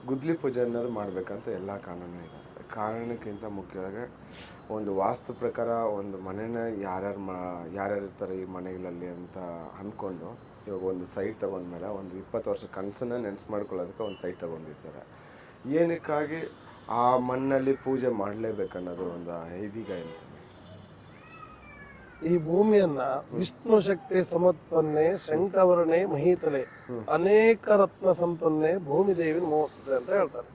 ಗುದ್ಲಿ ಪೂಜೆ ಅನ್ನೋದು ಮಾಡಬೇಕಂತ ಎಲ್ಲ ಕಾನೂನು ಇದೆ. ಕಾರಣಕ್ಕಿಂತ ಮುಖ್ಯವಾಗಿ ಒಂದು ವಾಸ್ತು ಪ್ರಕಾರ ಒಂದು ಮನೆನ ಯಾರ್ಯಾರು ಇರ್ತಾರೆ ಈ ಮನೆಗಳಲ್ಲಿ ಅಂತ ಅಂದ್ಕೊಂಡು ಇವಾಗ ಒಂದು ಸೈಟ್ ತೊಗೊಂಡ್ಮೇಲೆ ಒಂದು 20 ವರ್ಷ ಕನಸನ್ನ ನೆನೆಸು ಮಾಡ್ಕೊಳ್ಳೋದಕ್ಕೆ ಒಂದು ಸೈಟ್ ತೊಗೊಂಡಿರ್ತಾರೆ. ಏನಕ್ಕಾಗಿ ಆ ಮಣ್ಣಲ್ಲಿ ಪೂಜೆ ಮಾಡಲೇಬೇಕನ್ನೋದು ಒಂದು ಇದೀಗ ಅನಿಸಿದೆ. ಈ ಭೂಮಿಯನ್ನ ವಿಷ್ಣು ಶಕ್ತಿ ಸಮತ್ಪನ್ನೆ ಶಂಕವರ್ಣೆ ಮಹೀತಲೆ ಅನೇಕ ರತ್ನ ಸಂಪನ್ನೆ ಭೂಮಿ ದೇವಿನ ಮೋಹಿಸ್ತದೆ ಅಂತ ಹೇಳ್ತಾರೆ.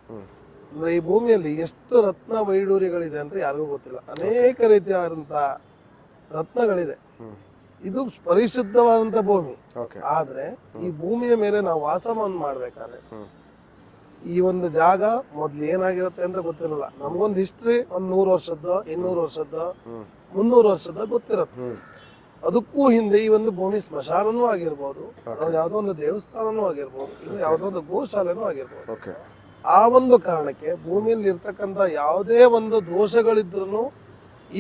ಅಂದ್ರೆ ಈ ಭೂಮಿಯಲ್ಲಿ ಎಷ್ಟು ರತ್ನ ವೈಡೂರ್ಯಗಳಿದೆ ಅಂತ ಯಾರಿಗೂ ಗೊತ್ತಿಲ್ಲ. ಅನೇಕ ರೀತಿಯಾದಂತಹ ರತ್ನಗಳಿದೆ. ಇದು ಪರಿಶುದ್ಧವಾದಂತ ಭೂಮಿ. ಆದ್ರೆ ಈ ಭೂಮಿಯ ಮೇಲೆ ನಾವು ವಾಸವನ್ನು ಮಾಡ್ಬೇಕಾದ್ರೆ ಈ ಒಂದು ಜಾಗ ಮೊದ್ಲು ಏನಾಗಿರುತ್ತೆ ಅಂತ ಗೊತ್ತಿರಲ್ಲ. ನಮ್ಗೊಂದು ಹಿಸ್ಟ್ರಿ ಒಂದ್ 100 ವರ್ಷದ್ದು 200 ವರ್ಷದ್ದು 300 ವರ್ಷದ ಗೊತ್ತಿರುತ್ತೆ. ಅದಕ್ಕೂ ಹಿಂದೆ ಈ ಒಂದು ಭೂಮಿ ಸ್ಮಶಾನನೂ ಆಗಿರ್ಬೋದು, ಯಾವ್ದೋ ಒಂದು ದೇವಸ್ಥಾನನೂ ಆಗಿರ್ಬೋದು, ಇಲ್ಲ ಯಾವ್ದೋ ಒಂದು ಗೋಶಾಲೆನೂ ಆಗಿರ್ಬೋದು. ಆ ಒಂದು ಕಾರಣಕ್ಕೆ ಭೂಮಿಯಲ್ಲಿ ಇರ್ತಕ್ಕಂಥ ಯಾವುದೇ ಒಂದು ದೋಷಗಳಿದ್ರು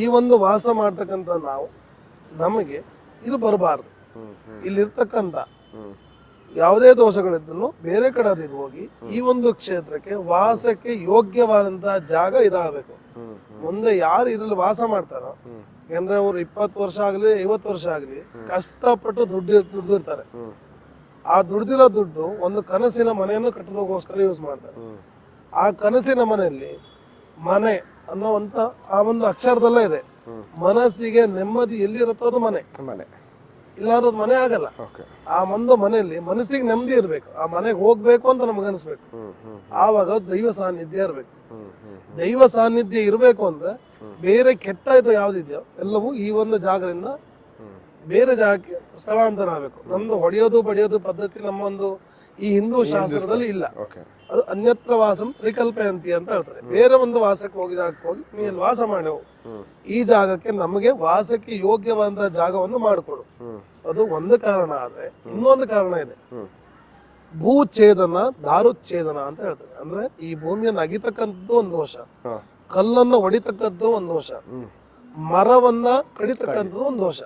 ಈ ಒಂದು ವಾಸ ಮಾಡ್ತಕ್ಕಂಥ ನಮಗೆ ಇದು ಬರಬಾರ್ದು. ಇಲ್ಲಿರ್ತಕ್ಕಂಥ ಯಾವುದೇ ದೋಷಗಳಿದ್ರು ಬೇರೆ ಕಡೆ ಅದು ಹೋಗಿ ಈ ಒಂದು ಕ್ಷೇತ್ರಕ್ಕೆ ವಾಸಕ್ಕೆ ಯೋಗ್ಯವಾದಂತಹ ಜಾಗ ಇದಾಗಬೇಕು. ಮುಂದೆ ಯಾರು ಇದ್ರಲ್ಲಿ ವಾಸ ಮಾಡ್ತಾರೋ, ಯಾಕಂದ್ರೆ ಅವ್ರು 20 ವರ್ಷ ಆಗ್ಲಿ 50 ವರ್ಷ ಆಗ್ಲಿ ಕಷ್ಟಪಟ್ಟು ದುಡ್ಡಿರ್ತಾರೆ. ಆ ದುಡ್ದಿರೋ ದುಡ್ಡು ಒಂದು ಕನಸಿನ ಮನೆಯನ್ನು ಕಟ್ಟೋದಕ್ಕೋಸ್ಕರ ಯೂಸ್ ಮಾಡ್ತಾರೆ. ಆ ಕನಸಿನ ಮನೆಯಲ್ಲಿ ಮನೆ ಅನ್ನೋವಂತ ಆ ಒಂದು ಅಕ್ಷರದಲ್ಲೇ ಇದೆ. ಮನಸ್ಸಿಗೆ ನೆಮ್ಮದಿ ಎಲ್ಲಿರುತ್ತೋ ಅದು ಮನೆ. ಇಲ್ಲಾಂದ್ರೆ ಮನೆ ಆಗಲ್ಲ. ಆ ಒಂದು ಮನೆಯಲ್ಲಿ ಮನಸ್ಸಿಗೆ ನೆಮ್ಮದಿ ಇರ್ಬೇಕು. ಆ ಮನೆಗೆ ಹೋಗ್ಬೇಕು ಅಂತ ನಮ್ಗೆ ಅನಿಸ್ಬೇಕು. ಆವಾಗ ದೈವ ಸಾನ್ನಿಧ್ಯ ಇರ್ಬೇಕು. ದೈವ ಸಾನ್ನಿಧ್ಯ ಇರ್ಬೇಕು ಅಂದ್ರೆ ಬೇರೆ ಕೆಟ್ಟ ಇದು ಯಾವ್ದಿದೆಯೋ ಎಲ್ಲವೂ ಈ ಒಂದು ಜಾಗದಿಂದ ಬೇರೆ ಜಾಗಕ್ಕೆ ಸ್ಥಳಾಂತರ ಆಗ್ಬೇಕು. ನಮ್ದು ಹೊಡೆಯೋದು ಬಡಿಯೋದು ಪದ್ಧತಿ ನಮ್ಮ ಒಂದು ಈ ಹಿಂದೂ ಶಾಸ್ತ್ರದಲ್ಲಿ ಇಲ್ಲ. ಅದು ಅನ್ಯತ್ರ ವಾಸಂ ಪರಿಕಲ್ಪಯಂತಿ ಅಂತ ಹೇಳ್ತಾರೆ. ಬೇರೆ ಒಂದು ವಾಸಕ್ಕೆ ಹೋಗಿ ಜಾಗಕ್ಕೆ ಹೋಗಿ ನೀ ಇಲ್ಲಿ ವಾಸ ಮಾಡೆವು, ಈ ಜಾಗಕ್ಕೆ ನಮಗೆ ವಾಸಕ್ಕೆ ಯೋಗ್ಯವಾದ ಜಾಗವನ್ನು ಮಾಡಿಕೊಡು. ಅದು ಒಂದು ಕಾರಣ. ಆದ್ರೆ ಇನ್ನೊಂದು ಕಾರಣ ಇದೆ. ಭೂಛೇದನ ದಾರುಚ್ಛೇದನ ಅಂತ ಹೇಳ್ತಾರೆ. ಅಂದ್ರೆ ಈ ಭೂಮಿಯನ್ನು ಅಗಿತಕ್ಕಂಥದ್ದು ಒಂದು ದೋಷ, ಕಲ್ಲನ್ನು ಹೊಡಿತಕ್ಕಂಥದ್ದು ಒಂದು ದೋಷ, ಮರವನ್ನ ಕಡಿತಕ್ಕಂಥದ್ದು ಒಂದು ದೋಷ.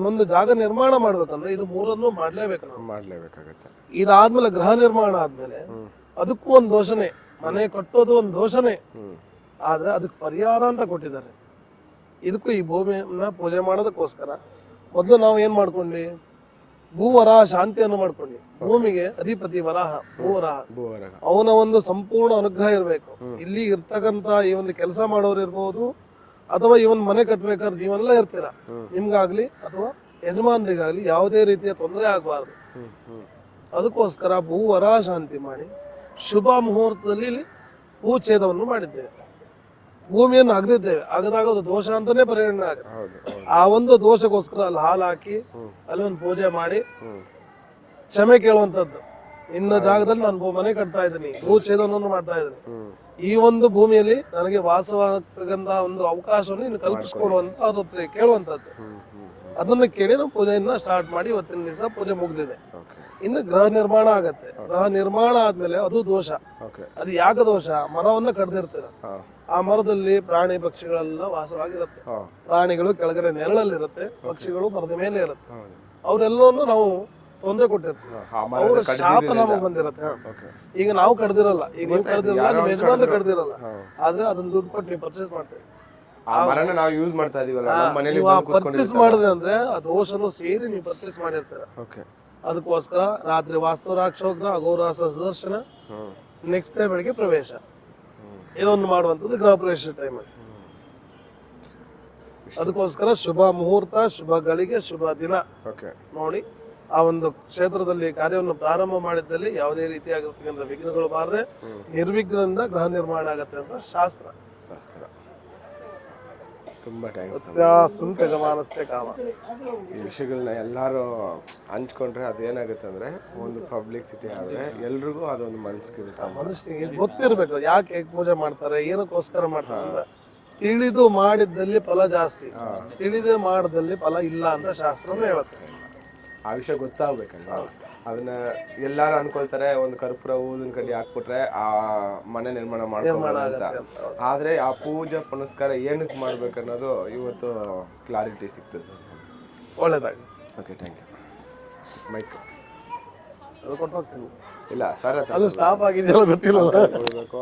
ಒಂದು ಜಾಗ ನಿರ್ಮಾಣ ಮಾಡ್ಬೇಕಂದ್ರೆ ಇದು ಮೂರನ್ನು ಮಾಡ್ಲೇಬೇಕಾಗತ್ತೆ. ಇದಾದ್ಮೇಲೆ ಗೃಹ ನಿರ್ಮಾಣ ಆದ್ಮೇಲೆ ಅದಕ್ಕೂ ಒಂದು ದೋಷನೇ. ಮನೆ ಕಟ್ಟೋದು ಒಂದು ದೋಷನೇ. ಆದ್ರೆ ಅದಕ್ಕೆ ಪರಿಹಾರ ಅಂತ ಕೊಟ್ಟಿದ್ದಾರೆ. ಇದಕ್ಕೂ ಈ ಭೂಮಿಯನ್ನ ಪೂಜೆ ಮಾಡೋದಕ್ಕೋಸ್ಕರ ಮೊದಲು ನಾವು ಏನ್ ಮಾಡ್ಕೊಂಡ್ವಿ, ಭೂವರಾಹ ಶಾಂತಿಯನ್ನು ಮಾಡ್ಕೊಂಡ್ವಿ. ಭೂಮಿಗೆ ಅಧಿಪತಿ ವರಾಹ, ಭೂವರಾಹ. ಅವನ ಒಂದು ಸಂಪೂರ್ಣ ಅನುಗ್ರಹ ಇರ್ಬೇಕು. ಇಲ್ಲಿ ಇರ್ತಕ್ಕಂತ ಈ ಒಂದು ಕೆಲಸ ಮಾಡೋರು ಇರ್ಬೋದು, ಅಥವಾ ಈ ಒಂದು ಮನೆ ಕಟ್ಬೇಕಾದ್ರೆ ನೀವೆಲ್ಲ ಇರ್ತೀರ, ನಿಮ್ಗಾಗ್ಲಿ ಅಥವಾ ಯಜಮಾನರಿಗಾಗ್ಲಿ ಯಾವುದೇ ರೀತಿಯ ತೊಂದರೆ ಆಗಬಾರ್ದು. ಅದಕ್ಕೋಸ್ಕರ ಭೂವರಾಹ ಶಾಂತಿ ಮಾಡಿ ಶುಭ ಮುಹೂರ್ತದಲ್ಲಿ ಭೂಛೇದವನ್ನು ಮಾಡಿದ್ದೇವೆ. ಭೂಮಿಯನ್ನು ಅಗದಿದ್ದೇವೆ. ಅಗದಾಗ ಅದು ದೋಷ ಅಂತಾನೆ ಪರಿಗಣನೆ ಆಗುತ್ತೆ. ಆ ಒಂದು ದೋಷಕ್ಕೋಸ್ಕರ ಅಲ್ಲಿ ಹಾಲು ಹಾಕಿ ಅಲ್ಲಿ ಒಂದು ಪೂಜೆ ಮಾಡಿ ಕ್ಷಮೆ ಕೇಳುವಂತದ್ದು. ಇನ್ನ ಜಾಗದಲ್ಲಿ ನಾನು ಮನೆ ಕಟ್ತಾ ಇದ್ದೀನಿ, ಭೂಛೇದನವನ್ನು ಮಾಡ್ತಾ ಇದ್ದೀನಿ, ಈ ಒಂದು ಭೂಮಿಯಲ್ಲಿ ನನಗೆ ವಾಸವಾಗತಕ್ಕಂತ ಒಂದು ಅವಕಾಶವನ್ನು ಇನ್ನು ಕಲ್ಪಿಸ್ಕೊಡುವಂತ ಅದು ಕೇಳುವಂತದ್ದು. ಅದನ್ನ ಕೇಳಿ ನಾವು ಪೂಜೆಯನ್ನ ಸ್ಟಾರ್ಟ್ ಮಾಡಿ ಇವತ್ತಿನ ದಿವಸ ಪೂಜೆ ಮುಗ್ದಿದೆ. ಇನ್ನು ಗೃಹ ನಿರ್ಮಾಣ ಆಗತ್ತೆ. ಗೃಹ ನಿರ್ಮಾಣ ಆದ್ಮೇಲೆ ಅದು ದೋಷ. ಅದು ಯಾಕ ದೋಷ? ಮರವನ್ನ ಕಡ್ದಿರ್ತೀರ. ಆ ಮರದಲ್ಲಿ ಪ್ರಾಣಿ ಪಕ್ಷಿಗಳೆಲ್ಲ ವಾಸವಾಗಿರುತ್ತೆ. ಪ್ರಾಣಿಗಳು ಕೆಳಗಡೆ ನೆರಳಲ್ಲಿರುತ್ತೆ, ಪಕ್ಷಿಗಳು ಮರದ ಮೇಲೆ ಇರುತ್ತೆ. ಅವರೆಲ್ಲವನ್ನು ನಾವು ತೊಂದರೆ ಕೊಟ್ಟಿರ್ತೀವಿ. ಅವ್ರ ಶಾಪ ನಮಗೆ ಬಂದಿರತ್ತೆ. ಈಗ ನಾವು ಕಡ್ದಿರಲ್ಲ, ಈಗ ನೀವು ಕಡ್ದಿರಲ್ಲ, ನಿಮ್ಮ ಯಜಮಾನ್ರು ಕಡ್ದಿರಲ್ಲ, ಆದ್ರೆ ಅದನ್ನ ದುಡ್ಡು ಕೊಟ್ಟು ನೀವು ಪರ್ಚೇಸ್ ಮಾಡ್ತೀವಿ. ಪರ್ಚೇಸ್ ಮಾಡಿದ್ರೆ ಅಂದ್ರೆ ಆ ದೋಷನು ಸೇರಿ ನೀವು ಪರ್ಚೇಸ್ ಮಾಡಿರ್ತೀರ. ಅದಕ್ಕೋಸ್ಕರ ರಾತ್ರಿ ವಾಸ್ತುರಾಕ್ಷೋಗ್ರ ಅಘೋರಾಸ ಸುದರ್ಶನ, ನೆಕ್ಸ್ಟ್ ಡೇ ಬೆಳಿಗ್ಗೆ ಪ್ರವೇಶ, ಇದೊಂದು ಮಾಡುವಂಥದ್ದು ಗೃಹ ಪ್ರವೇಶ ಟೈಮಲ್ಲಿ. ಅದಕ್ಕೋಸ್ಕರ ಶುಭ ಮುಹೂರ್ತ, ಶುಭ ಗಳಿಗೆ, ಶುಭ ದಿನ ನೋಡಿ ಆ ಒಂದು ಕ್ಷೇತ್ರದಲ್ಲಿ ಕಾರ್ಯವನ್ನು ಪ್ರಾರಂಭ ಮಾಡಿದ್ದಲ್ಲಿ ಯಾವುದೇ ರೀತಿಯಾಗಿರ್ತಕ್ಕಂಥ ವಿಘ್ನಗಳು ಬಾರದೆ ನಿರ್ವಿಘ್ನದಿಂದ ಗೃಹ ನಿರ್ಮಾಣ ಆಗತ್ತೆ ಅಂತ ಶಾಸ್ತ್ರ. ತುಂಬಾ ಸತ್ಯಾಸಂತ ಯಜಮಾನಸ್ಯ ಕಾಮ. ಈ ವಿಷಯಗಳನ್ನ ಎಲ್ಲರೂ ಹಂಚ್ಕೊಂಡ್ರೆ ಅದೇನಾಗುತ್ತೆ ಅಂದ್ರೆ ಒಂದು ಪಬ್ಲಿಸಿಟಿ ಆದ್ರೆ ಎಲ್ರಿಗೂ ಅದೊಂದು ಮನಸ್ಸಿಗೆ ಗೊತ್ತಿರ್ಬೇಕು ಯಾಕೆ ಪೂಜೆ ಮಾಡ್ತಾರೆ, ಏನಕ್ಕೋಸ್ಕರ ಮಾಡ್ತಾರೆ ಅಂತ. ತಿಳಿದು ಮಾಡಿದ್ದಲ್ಲಿ ಫಲ ಜಾಸ್ತಿ, ತಿಳಿದೇ ಮಾಡದಲ್ಲಿ ಫಲ ಇಲ್ಲ ಅಂತ ಶಾಸ್ತ್ರನೇ ಹೇಳುತ್ತೆ. ಆ ವಿಷಯ ಗೊತ್ತಾಗ್ಬೇಕಲ್ಲ. ಅದನ್ನ ಎಲ್ಲಾರು ಅನ್ಕೊಳ್ತಾರೆ ಒಂದು ಕರ್ಪೂರ ಊದಿನ ಕಡ್ಡಿ ಹಾಕ್ಬಿಟ್ರೆ ಆ ಮನೆ ನಿರ್ಮಾಣ ಮಾಡ್ಕೋಬಹುದು ಅಂತ. ಆದ್ರೆ ಆ ಪೂಜೆ ಪುನಸ್ಕಾರ ಏನಕ್ಕೆ ಮಾಡ್ಬೇಕನ್ನೋದು ಇವತ್ತು ಕ್ಲಾರಿಟಿ ಸಿಗ್ತದೆ. ಒಳ್ಳೇದಾಗಿ. Okay, thank you. ಮೈಕ್ ಅದು ಕೊಟ್ಟು ಹೋಗ್ತೀನಿ. ಇಲ್ಲ ಸರ್ ಅದು ಸ್ಟಾಪ್ ಆಗಿದೆಯಲ್ಲ ಗೊತ್ತಿಲ್ಲ ಕೊಡಬೇಕು